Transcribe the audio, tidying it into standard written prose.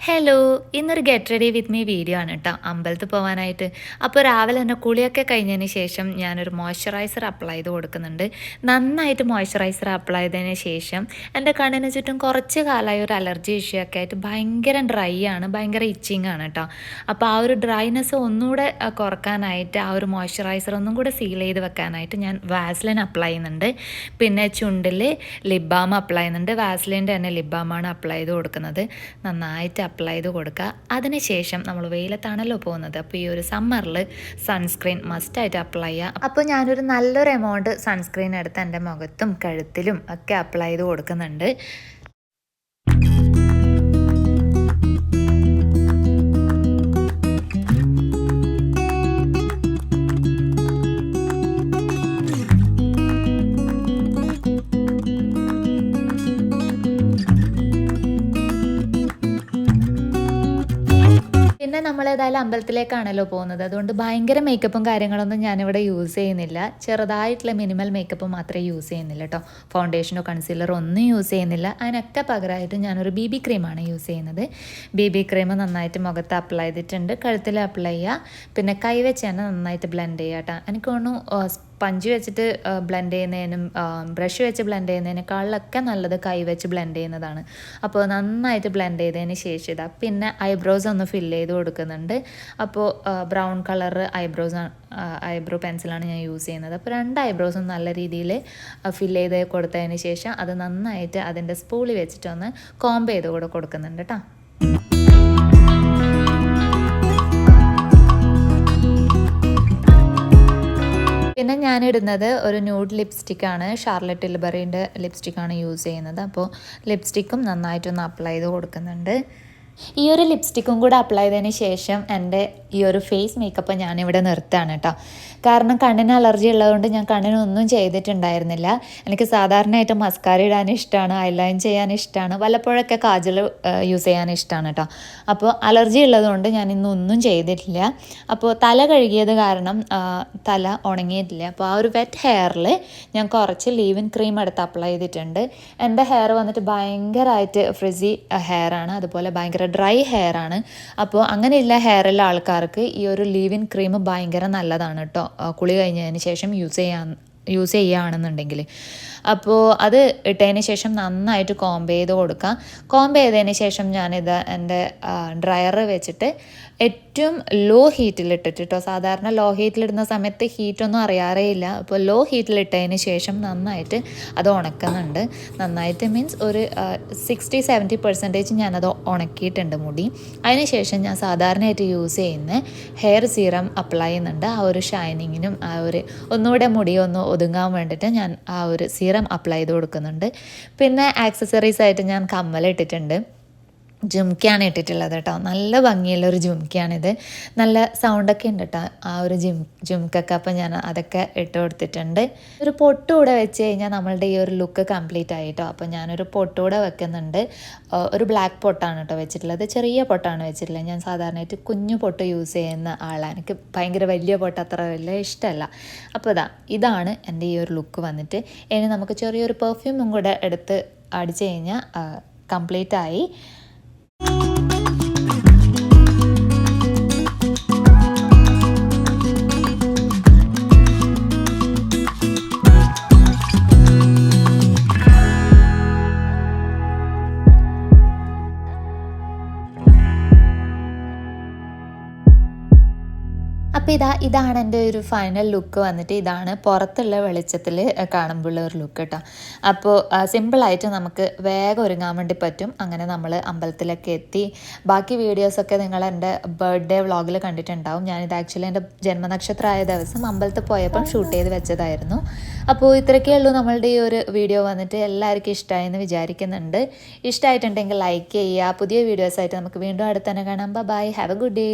Hello, ഇന്നൊരു get ready with me video ആണ് കേട്ടോ, അമ്പലത്തിൽ പോകാനായിട്ട്. അപ്പോൾ രാവിലെ തന്നെ കുളിയൊക്കെ കഴിഞ്ഞതിന് ശേഷം ഞാനൊരു മോയ്സ്ചറൈസർ അപ്ലൈ ചെയ്ത് കൊടുക്കുന്നുണ്ട്. നന്നായിട്ട് മോയ്സ്ചറൈസർ അപ്ലൈ ചെയ്തതിന് ശേഷം എൻ്റെ കണ്ണിന് ചുറ്റും കുറച്ച് കാലമായി ഒരു അലർജി ഇഷ്യൂ ഒക്കെ ആയിട്ട് ഭയങ്കര ഡ്രൈ ആണ്, ഭയങ്കര ഇച്ചിങ് ആണ് കേട്ടോ. അപ്പോൾ ആ ഒരു ഡ്രൈനെസ് ഒന്നുകൂടെ കുറക്കാനായിട്ട് ആ ഒരു മോയ്സ്ചറൈസർ ഒന്നും കൂടെ സീൽ ചെയ്ത് വെക്കാനായിട്ട് ഞാൻ വാസ്ലിൻ അപ്ലൈ ചെയ്യുന്നുണ്ട്. പിന്നെ ചുണ്ടിൽ ലിപ് ബാം അപ്ലൈ ചെയ്യുന്നുണ്ട്. വാസ്ലിൻ്റെ തന്നെ ലിപ് ബാമാണ് അപ്ലൈ ചെയ്ത് കൊടുക്കുന്നത്. നന്നായിട്ട് അപ്ലൈ ചെയ്ത് കൊടുക്കുക. അതിനുശേഷം നമ്മൾ വെയിലത്താണല്ലോ പോകുന്നത്, അപ്പോൾ ഈ ഒരു സമ്മറിൽ സൺസ്ക്രീൻ മസ്റ്റായിട്ട് അപ്ലൈ ചെയ്യുക. അപ്പോൾ ഞാനൊരു നല്ലൊരു എമൗണ്ട് സൺസ്ക്രീൻ എടുത്ത് എൻ്റെ മുഖത്തും കഴുത്തിലും ഒക്കെ അപ്ലൈ ചെയ്ത് കൊടുക്കുന്നുണ്ട്. പിന്നെ നമ്മളേതായാലും അമ്പലത്തിലേക്കാണല്ലോ പോകുന്നത്, അതുകൊണ്ട് ഭയങ്കര മേക്കപ്പും കാര്യങ്ങളൊന്നും ഞാനിവിടെ യൂസ് ചെയ്യുന്നില്ല. ചെറുതായിട്ടുള്ള മിനിമൽ മേക്കപ്പ് മാത്രമേ യൂസ് ചെയ്യുന്നില്ല കേട്ടോ. ഫൗണ്ടേഷനോ കൺസീലറോ ഒന്നും യൂസ് ചെയ്യുന്നില്ല. അതിനൊക്കെ പകരമായിട്ട് ഞാനൊരു BB ക്രീമാണ് യൂസ് ചെയ്യുന്നത്. BB ക്രീം നന്നായിട്ട് മുഖത്ത് അപ്ലൈ ചെയ്തിട്ടുണ്ട്, കഴുത്തിൽ അപ്ലൈ ചെയ്യുക. പിന്നെ കൈവച്ച് തന്നെ നന്നായിട്ട് ബ്ലെൻഡ് ചെയ്യുക കേട്ടോ. എനിക്ക് തോന്നുന്നു സ്പഞ്ച് വെച്ചിട്ട് ബ്ലെൻഡ് ചെയ്യുന്നതിനും ബ്രഷ് വെച്ച് ബ്ലെൻഡ് ചെയ്യുന്നതിനേക്കാളൊക്കെ നല്ലത് കൈ വെച്ച് ബ്ലെൻഡ് ചെയ്യുന്നതാണ്. അപ്പോൾ നന്നായിട്ട് ബ്ലെൻഡ് ചെയ്തതിന് ശേഷം ഇതാ പിന്നെ ഐബ്രോസ് ഒന്ന് ഫില്ല് ചെയ്ത് കൊടുക്കുന്നുണ്ട്. അപ്പോൾ ബ്രൗൺ കളർ ഐബ്രോ പെൻസിലാണ് ഞാൻ യൂസ് ചെയ്യുന്നത്. അപ്പോൾ 2 ഐബ്രോസും നല്ല രീതിയിൽ ഫില്ല് ചെയ്ത് കൊടുത്തതിന് ശേഷം അത് നന്നായിട്ട് അതിൻ്റെ സ്പൂളി വെച്ചിട്ടൊന്ന് കോംബ് ചെയ്ത് കൂടെ കൊടുക്കുന്നുണ്ട് കേട്ടോ. പിന്നെ ഞാനിടുന്നത് ഒരു ന്യൂഡ് ലിപ്സ്റ്റിക്കാണ്. ഷാർലറ്റ് ടിൽബറിൻ്റെ ലിപ്സ്റ്റിക്കാണ് യൂസ് ചെയ്യുന്നത്. അപ്പോൾ ലിപ്സ്റ്റിക്കും നന്നായിട്ടൊന്ന് അപ്ലൈ ചെയ്ത് കൊടുക്കുന്നുണ്ട്. ഈ ഒരു ലിപ്സ്റ്റിക്കും കൂടെ അപ്ലൈ ചെയ്തതിന് ശേഷം എൻ്റെ ഈ ഒരു ഫേസ് മേക്കപ്പ് ഞാനിവിടെ നിർത്തുകയാണ് കേട്ടോ. കാരണം കണ്ണിന് അലർജി ഉള്ളതുകൊണ്ട് ഞാൻ കണ്ണിനൊന്നും ചെയ്തിട്ടുണ്ടായിരുന്നില്ല. എനിക്ക് സാധാരണയായിട്ട് മസ്കാര ഇടാൻ ഇഷ്ടമാണ്, ഐലൈൻ ചെയ്യാൻ ഇഷ്ടമാണ്, വല്ലപ്പോഴൊക്കെ കാജൽ യൂസ് ചെയ്യാൻ ഇഷ്ടമാണ് കേട്ടോ. അപ്പോൾ അലർജി ഉള്ളതുകൊണ്ട് ഞാൻ ഇന്നൊന്നും ചെയ്തിട്ടില്ല. അപ്പോൾ തല കഴുകിയത് കാരണം തല ഉണങ്ങിയിട്ടില്ല. അപ്പോൾ ആ ഒരു വെറ്റ് ഹെയറിൽ ഞാൻ കുറച്ച് ലീവ്-ഇൻ ക്രീം എടുത്ത് അപ്ലൈ ചെയ്തിട്ടുണ്ട്. എൻ്റെ ഹെയർ വന്നിട്ട് ഭയങ്കരമായിട്ട് ഫ്രിസി ഹെയറാണ്, അതുപോലെ ഭയങ്കര ഡ്രൈ ഹെയർ ആണ്. അപ്പോൾ അങ്ങനെയുള്ള ഹെയറുള്ള ആൾക്കാർക്ക് ഈ ഒരു ലീവ്-ഇൻ ക്രീം ഭയങ്കര നല്ലതാണ് കേട്ടോ, കുളി കഴിഞ്ഞതിന് ശേഷം യൂസ് ചെയ്യുകയാണെന്നുണ്ടെങ്കിൽ. അപ്പോൾ അത് ഇട്ടതിന് ശേഷം നന്നായിട്ട് കോംബ് ചെയ്ത് കൊടുക്കാം. കോംബ് ചെയ്തതിന് ശേഷം ഞാനിത് എൻ്റെ ഡ്രയർ വെച്ചിട്ട് ഏറ്റവും ലോ ഹീറ്റിലിട്ടിട്ട് കേട്ടോ. സാധാരണ ലോ ഹീറ്റിലിടുന്ന സമയത്ത് ഹീറ്റൊന്നും അറിയാറേയില്ല. അപ്പോൾ ലോ ഹീറ്റിലിട്ടതിന് ശേഷം നന്നായിട്ട് അത് ഉണക്കുന്നുണ്ട്. നന്നായിട്ട് മീൻസ് ഒരു 60-70% ഞാനത് ഉണക്കിയിട്ടുണ്ട് മുടി. അതിനുശേഷം ഞാൻ സാധാരണയായിട്ട് യൂസ് ചെയ്യുന്ന ഹെയർ സീറം അപ്ലൈ ചെയ്യുന്നുണ്ട്. ആ ഒരു ഷൈനിങ്ങിനും ആ ഒരു ഒന്നുകൂടെ മുടി ഒന്ന് ഒതുങ്ങാൻ വേണ്ടിയിട്ട് ഞാൻ ആ ഒരു സീറം അപ്ലൈ ചെയ്ത് കൊടുക്കുന്നുണ്ട്. പിന്നെ ആക്സസറീസ് ആയിട്ട് ഞാൻ കമ്മൽ ഇട്ടിട്ടുണ്ട്, ജുംക്കയാണ് ഇട്ടിട്ടുള്ളത് കേട്ടോ. നല്ല ഭംഗിയുള്ളൊരു ജുംക്കയാണിത്, നല്ല സൗണ്ടൊക്കെ ഉണ്ട് കേട്ടോ ആ ഒരു ജുംക്കൊക്കെ. അപ്പോൾ ഞാൻ അതൊക്കെ ഇട്ട് കൊടുത്തിട്ടുണ്ട്. ഒരു പൊട്ടുകൂടെ വെച്ച് കഴിഞ്ഞാൽ നമ്മളുടെ ഈ ഒരു ലുക്ക് കംപ്ലീറ്റ് ആയിട്ടോ. അപ്പോൾ ഞാനൊരു പൊട്ടുകൂടെ വെക്കുന്നുണ്ട്. ഒരു ബ്ലാക്ക് പൊട്ടാണ് കേട്ടോ വെച്ചിട്ടുള്ളത്, ചെറിയ പൊട്ടാണ് വെച്ചിട്ടുള്ളത്. ഞാൻ സാധാരണയായിട്ട് കുഞ്ഞു പൊട്ട് യൂസ് ചെയ്യുന്ന ആളാണ്, എനിക്ക് ഭയങ്കര വലിയ പൊട്ട് അത്ര വലിയ ഇഷ്ടമല്ല. അപ്പോൾ ഇതാണ് എൻ്റെ ഈ ഒരു ലുക്ക് വന്നിട്ട്. ഇനി നമുക്ക് ചെറിയൊരു പെർഫ്യൂമും കൂടെ എടുത്ത് അടിച്ച് കഴിഞ്ഞാൽ കംപ്ലീറ്റ് ആയി. അപ്പോൾ ഇതാണ് എൻ്റെ ഒരു ഫൈനൽ ലുക്ക് വന്നിട്ട്. ഇതാണ് പുറത്തുള്ള വെളിച്ചത്തിൽ കാണുമ്പോഴുള്ള ഒരു ലുക്ക് കേട്ടോ. അപ്പോൾ സിമ്പിളായിട്ട് നമുക്ക് വേഗം ഒരുങ്ങാൻ വേണ്ടി പറ്റും. അങ്ങനെ നമ്മൾ അമ്പലത്തിലൊക്കെ എത്തി. ബാക്കി വീഡിയോസൊക്കെ നിങ്ങൾ എൻ്റെ ബർത്ത്ഡേ വ്ളോഗിൽ കണ്ടിട്ടുണ്ടാവും. ഞാനിത് ആക്ച്വലി എൻ്റെ ജന്മനക്ഷത്രമായ ദിവസം അമ്പലത്തിൽ പോയപ്പം ഷൂട്ട് ചെയ്ത് വെച്ചതായിരുന്നു. അപ്പോൾ ഇത്രയൊക്കെ ഉള്ളൂ നമ്മളുടെ ഈ ഒരു വീഡിയോ വന്നിട്ട്. എല്ലാവർക്കും ഇഷ്ടമായെന്ന് വിചാരിക്കുന്നുണ്ട്. ഇഷ്ടമായിട്ടുണ്ടെങ്കിൽ ലൈക്ക് ചെയ്യുക. പുതിയ വീഡിയോസായിട്ട് നമുക്ക് വീണ്ടും അടുത്ത് തന്നെ കാണാം. Bye, have a good day.